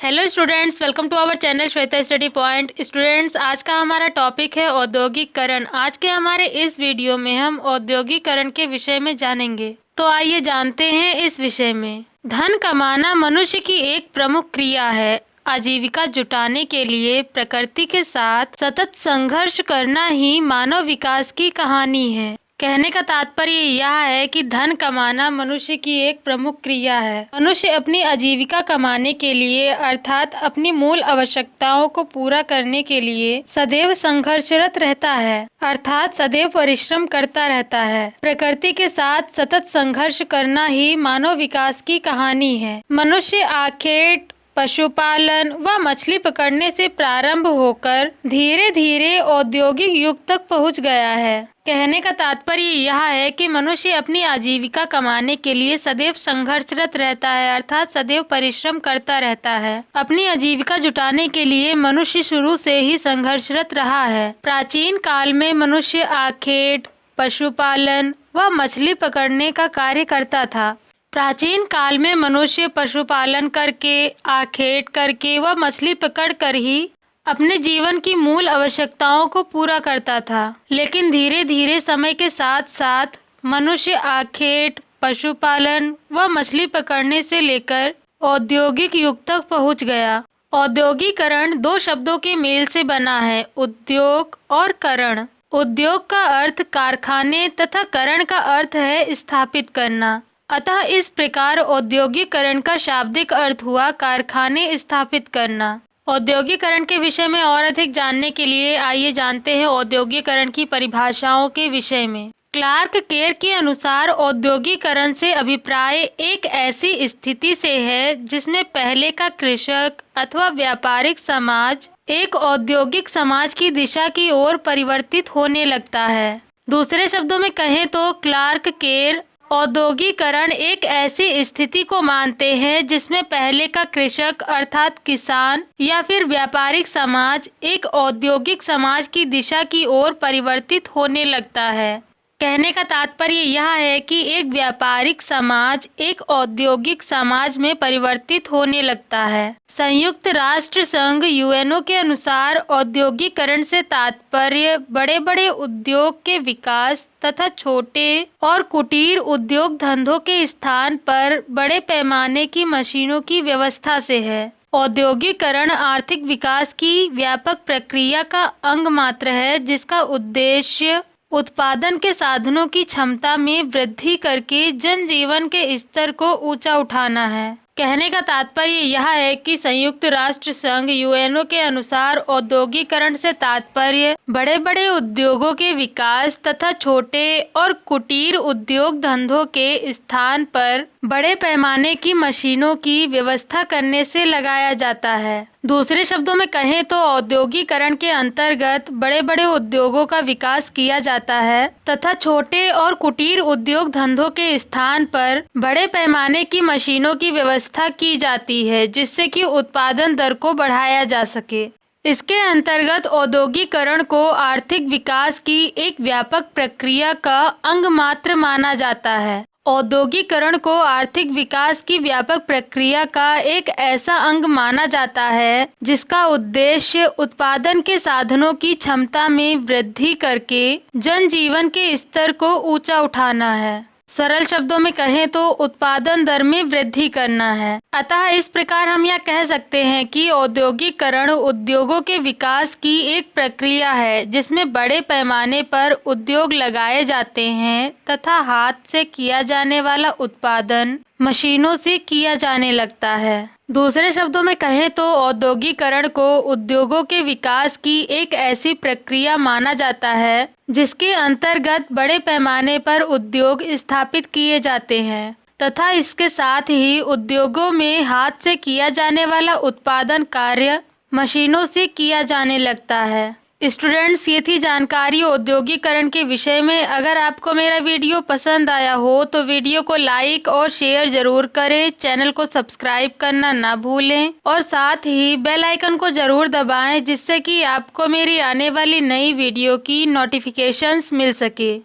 Hello students, welcome to our channel Shweta study point. Students, आज का हमारा टॉपिक है औद्योगिकरण। आज के हमारे इस वीडियो में हम औद्योगिकरण के विषय में जानेंगे। तो आइए जानते हैं इस विषय में। धन कमाना मनुष्य की एक प्रमुख क्रिया है। आजीविका जुटाने के लिए प्रकृति के साथ सतत संघर्ष करना ही मानव विकास की कहानी है। कहने का तात्पर्य यह है कि धन कमाना मनुष्य की एक प्रमुख क्रिया है। मनुष्य अपनी आजीविका कमाने के लिए अर्थात अपनी मूल आवश्यकताओं को पूरा करने के लिए सदैव संघर्षरत रहता है, अर्थात सदैव परिश्रम करता रहता है। प्रकृति के साथ सतत संघर्ष करना ही मानव विकास की कहानी है। मनुष्य आखेट, पशुपालन व मछली पकड़ने से प्रारंभ होकर धीरे धीरे औद्योगिक युग तक पहुंच गया है। कहने का तात्पर्य यह है कि मनुष्य अपनी आजीविका कमाने के लिए सदैव संघर्षरत रहता है, अर्थात सदैव परिश्रम करता रहता है। अपनी आजीविका जुटाने के लिए मनुष्य शुरू से ही संघर्षरत रहा है। प्राचीन काल में मनुष्य आखेट, पशुपालन व मछली पकड़ने का कार्य करता था। प्राचीन काल में मनुष्य पशुपालन करके, आखेट करके व मछली पकड़ कर ही अपने जीवन की मूल आवश्यकताओं को पूरा करता था। लेकिन धीरे धीरे समय के साथ साथ मनुष्य आखेट, पशुपालन व मछली पकड़ने से लेकर औद्योगिक युग तक पहुंच गया। औद्योगिकरण दो शब्दों के मेल से बना है, उद्योग और करण। उद्योग का अर्थ कारखाने तथा करण का अर्थ है स्थापित करना। अतः इस प्रकार औद्योगिकरण का शाब्दिक अर्थ हुआ कारखाने स्थापित करना। औद्योगिकरण के विषय में और अधिक जानने के लिए आइए जानते हैं औद्योगिकरण की परिभाषाओं के विषय में। क्लार्क केर के अनुसार औद्योगिकरण से अभिप्राय एक ऐसी स्थिति से है जिसमें पहले का कृषक अथवा व्यापारिक समाज एक औद्योगिक समाज की दिशा की ओर परिवर्तित होने लगता है। दूसरे शब्दों में कहें तो क्लार्क केर औद्योगिकरण एक ऐसी स्थिति को मानते हैं जिसमें पहले का कृषक अर्थात किसान या फिर व्यापारिक समाज एक औद्योगिक समाज की दिशा की ओर परिवर्तित होने लगता है। कहने का तात्पर्य यह है कि एक व्यापारिक समाज एक औद्योगिक समाज में परिवर्तित होने लगता है। संयुक्त राष्ट्र संघ यूएनओ के अनुसार औद्योगिकरण से तात्पर्य बड़े बड़े उद्योग के विकास तथा छोटे और कुटीर उद्योग धंधों के स्थान पर बड़े पैमाने की मशीनों की व्यवस्था से है। औद्योगिकरण आर्थिक विकास की व्यापक प्रक्रिया का अंग मात्र है, जिसका उद्देश्य उत्पादन के साधनों की क्षमता में वृद्धि करके जनजीवन के स्तर को ऊंचा उठाना है। कहने का तात्पर्य यह है कि संयुक्त राष्ट्र संघ यूएनओ के अनुसार औद्योगिकरण से तात्पर्य बड़े बड़े उद्योगों के विकास तथा छोटे और कुटीर उद्योग धंधों के स्थान पर बड़े पैमाने की मशीनों की व्यवस्था करने से लगाया जाता है। दूसरे शब्दों में कहें तो औद्योगिकरण के अंतर्गत बड़े बड़े उद्योगों का विकास किया जाता है तथा छोटे और कुटीर उद्योग धंधों के स्थान पर बड़े पैमाने की मशीनों की व्यवस्था की जाती है, जिससे कि उत्पादन दर को बढ़ाया जा सके। इसके अंतर्गत औद्योगिकरण को आर्थिक विकास की एक व्यापक प्रक्रिया का अंग मात्र माना जाता है। औद्योगिकरण को आर्थिक विकास की व्यापक प्रक्रिया का एक ऐसा अंग माना जाता है जिसका उद्देश्य उत्पादन के साधनों की क्षमता में वृद्धि करके जनजीवन के स्तर को ऊंचा उठाना है। सरल शब्दों में कहें तो उत्पादन दर में वृद्धि करना है। अतः इस प्रकार हम यह कह सकते हैं कि औद्योगिकरण उद्योगों के विकास की एक प्रक्रिया है जिसमें बड़े पैमाने पर उद्योग लगाए जाते हैं तथा हाथ से किया जाने वाला उत्पादन मशीनों से किया जाने लगता है। दूसरे शब्दों में कहें तो औद्योगिकरण को उद्योगों के विकास की एक ऐसी प्रक्रिया माना जाता है जिसके अंतर्गत बड़े पैमाने पर उद्योग स्थापित किए जाते हैं तथा इसके साथ ही उद्योगों में हाथ से किया जाने वाला उत्पादन कार्य मशीनों से किया जाने लगता है। स्टूडेंट्स, ये थी जानकारी औद्योगिकरण के विषय में। अगर आपको मेरा वीडियो पसंद आया हो तो वीडियो को लाइक और शेयर जरूर करें, चैनल को सब्सक्राइब करना ना भूलें और साथ ही बेल आइकन को जरूर दबाएं, जिससे कि आपको मेरी आने वाली नई वीडियो की नोटिफिकेशंस मिल सके।